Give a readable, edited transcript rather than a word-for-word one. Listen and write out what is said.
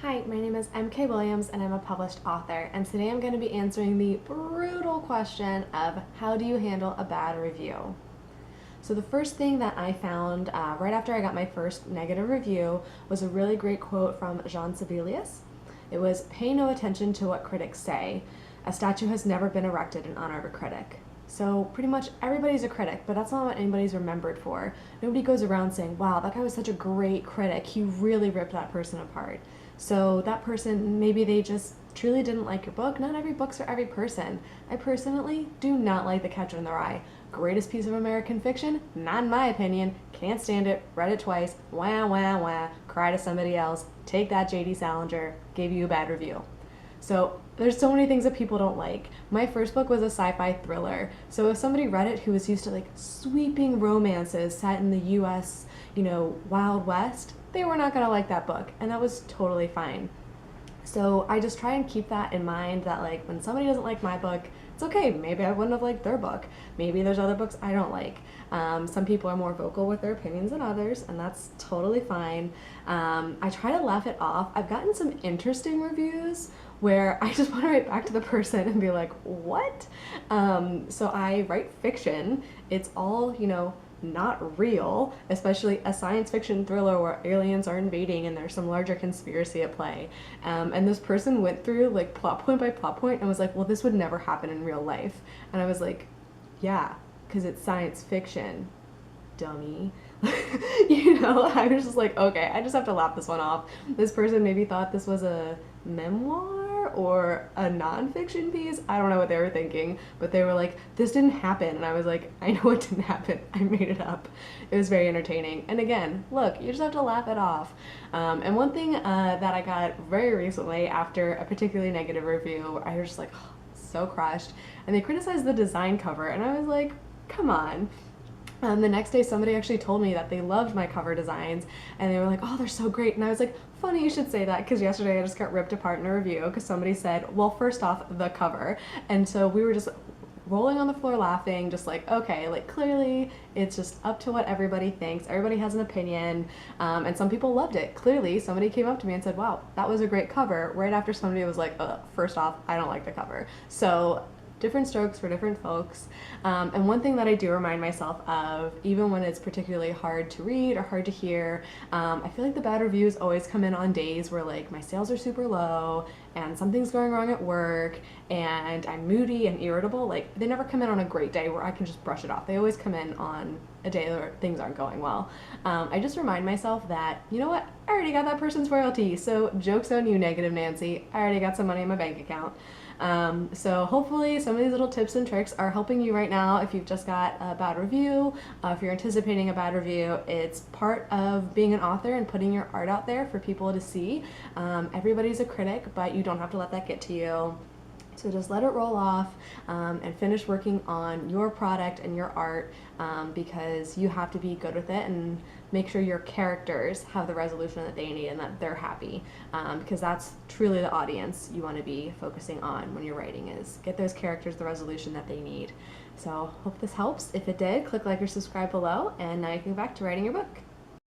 Hi, my name is MK Williams and I'm a published author, and today I'm going to be answering the brutal question of how do you handle a bad review? So the first thing that I found right after I got my first negative review was a really great quote from Jean Sibelius. It was, "Pay no attention to what critics say. A statue has never been erected in honor of a critic." So pretty much everybody's a critic, but that's not what anybody's remembered for. Nobody goes around saying, wow, that guy was such a great critic. He really ripped that person apart. So that person, maybe they just truly didn't like your book. Not every book's for every person. I personally do not like The Catcher in the Rye. Greatest piece of American fiction? Not in my opinion. Can't stand it. Read it twice. Wah, wah, wah. Cry to somebody else. Take that, J.D. Salinger. Gave you a bad review. So there's so many things that people don't like. My first book was a sci-fi thriller. So if somebody read it who was used to like sweeping romances set in the US, Wild West, they were not gonna like that book. And that was totally fine. So I just try and keep that in mind that like when somebody doesn't like my book, it's okay. Maybe I wouldn't have liked their book. Maybe there's other books I don't like. Some people are more vocal with their opinions than others, and that's totally fine. I try to laugh it off. I've gotten some interesting reviews where I just want to write back to the person and be like, what? So I write fiction. It's all, not real, especially a science fiction thriller where aliens are invading and there's some larger conspiracy at play. And this person went through like plot point by plot point and was like, well, this would never happen in real life. And I was like, yeah, because it's science fiction, dummy. I was just like, okay, I just have to laugh this one off. This person maybe thought this was a memoir or a nonfiction piece. I don't know what they were thinking, but they were like, this didn't happen. And I was like, I know it didn't happen. I made it up. It was very entertaining. And again, look, you just have to laugh it off. And one thing that I got very recently after a particularly negative review, I was just like, oh, so crushed. And they criticized the design cover. And I was like, come on. The next day somebody actually told me that they loved my cover designs and they were like, oh, they're so great. And I was like, funny you should say that, because yesterday I just got ripped apart in a review because somebody said, well, first off, the cover. And so we were just rolling on the floor laughing, just like, okay, like clearly it's just up to what everybody thinks. Everybody has an opinion, and some people loved it. Clearly somebody came up to me and said, wow, that was a great cover, right after somebody was like, first off, I don't like the cover. So different strokes for different folks. And one thing that I do remind myself of, even when it's particularly hard to read or hard to hear, I feel like the bad reviews always come in on days where like my sales are super low and something's going wrong at work and I'm moody and irritable. Like they never come in on a great day where I can just brush it off. They always come in on a day where things aren't going well. I just remind myself that, you know what, I already got that person's royalty, so joke's on you, Negative Nancy. I already got some money in my bank account. So hopefully some of these little tips and tricks are helping you right now if you've just got a bad review, if you're anticipating a bad review. It's part of being an author and putting your art out there for people to see. Everybody's a critic, but you don't have to let that get to you. So just let it roll off and finish working on your product and your art, because you have to be good with it and make sure your characters have the resolution that they need and that they're happy, because that's truly the audience you want to be focusing on when you're writing, is get those characters the resolution that they need. So hope this helps. If it did, click like or subscribe below, and now you can go back to writing your book.